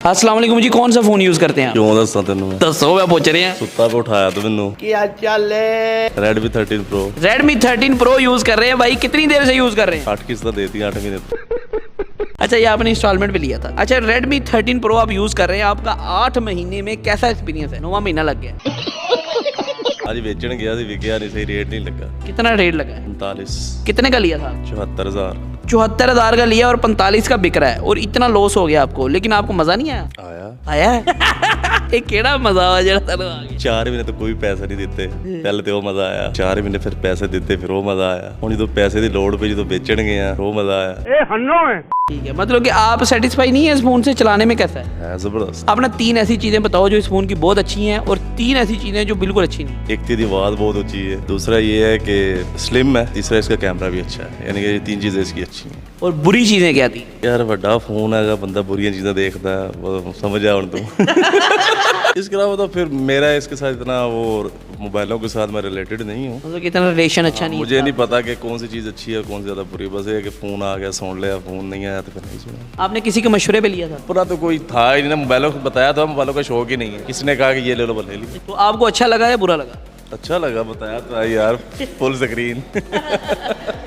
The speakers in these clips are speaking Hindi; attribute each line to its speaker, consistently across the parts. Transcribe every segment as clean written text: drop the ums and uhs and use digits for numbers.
Speaker 1: अस्सलाम वालेकुम जी, कौन सा फोन यूज करते हैं आप?
Speaker 2: क्यों दसा तेनू मैं
Speaker 1: दसो, मैं पूछ रहे हैं।
Speaker 2: सुत्ता पे उठाया तू मैनू Redmi 13 Pro
Speaker 1: Redmi 13 Pro use कर रहे हैं भाई, कितनी देर से यूज कर रहे हैं?
Speaker 2: 8 किस्त देती 8 महीने
Speaker 1: अच्छा, ये आपने इंस्टॉलमेंट पे लिया था। अच्छा, Redmi 13 Pro आप यूज कर रहे हैं, आपका 8 महीने में कैसा एक्सपीरियंस है? 9वां महीना लग गया।
Speaker 2: आज बेचन गया विकया नहीं, सही रेट नहीं लगा।
Speaker 1: कितना रेट लगा है?
Speaker 2: 39
Speaker 1: कितने का लिया था?
Speaker 2: 74,000
Speaker 1: 74,000 का लिया और 45 का बिक रहा है, और इतना लॉस हो गया आपको, लेकिन आपको मजा नहीं आया?
Speaker 2: आया
Speaker 1: आया एक केड़ा मजा आ जरा तनु आ गया।
Speaker 2: 4 महीने तो कोई पैसा नहीं ਦਿੱਤੇ पहले तो वो मजा आया। 4 महीने फिर पैसे ਦਿੱਤੇ फिर वो मजा आया। ਹੁਣ ਜਦੋਂ ਪੈਸੇ ਦੀ ਲੋੜ ਪਈ ਜਦੋਂ ਵੇਚਣ ਗਏ ਆ वो मजा आया।
Speaker 1: ठीक है, मतलब कि आप सेटिस्फाई नहीं है इस फोन से? चलाने में कैसा है?
Speaker 2: जबरदस्त।
Speaker 1: आप ना 3 ऐसी चीजें बताओ जो इस फोन की बहुत अच्छी हैं, और 3 ऐसी चीजें जो बिल्कुल अच्छी नहीं।
Speaker 2: एक तो आवाज़ बहुत ऊंची है, दूसरा ये है कि स्लिम है, तीसरा इसका कैमरा भी अच्छा है। यानी कि ये 3 चीज़ें इसकी अच्छी हैं।
Speaker 1: और बुरी चीजें क्या थी?
Speaker 2: यार बड़ा फोन है, बंदा बुरी चीज़ें देखता है, वो समझ आ तू इसके अलावा तो फिर मेरा इसके साथ इतना वो मोबाइलों के साथ मैं रिलेटेड नहीं हूँ।
Speaker 1: मतलब कि इतना रिलेशन अच्छा नहीं है।
Speaker 2: मुझे नहीं पता कि कौन सी चीज़ अच्छी है कौन सी ज़्यादा बुरी। बस ये है कि फ़ोन आ गया सुन लिया, फ़ोन नहीं आया तो फिर नहीं सुना।
Speaker 1: आपने किसी के मशवरे पे लिया था?
Speaker 2: पूरा तो कोई था ही नहीं ना, मोबाइलों को बताया था, मोबाइलों का शौक ही नहीं है। किसी ने कहा कि ये ले लो, बस ले ली।
Speaker 1: तो आपको अच्छा लगा या बुरा लगा?
Speaker 2: अच्छा लगा, बताया तो है यार, फुल स्क्रीन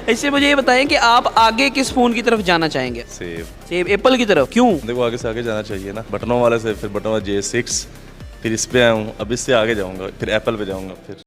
Speaker 1: इससे मुझे ये बताएं कि आप आगे किस फोन की तरफ जाना चाहेंगे? सेब एप्पल की तरफ। क्यों?
Speaker 2: देखो आगे से आगे जाना चाहिए ना, बटनों वाले से फिर बटनों वाला J6, फिर इस पे आया हूँ, अब इससे आगे जाऊँगा, फिर एप्पल पे जाऊँगा फिर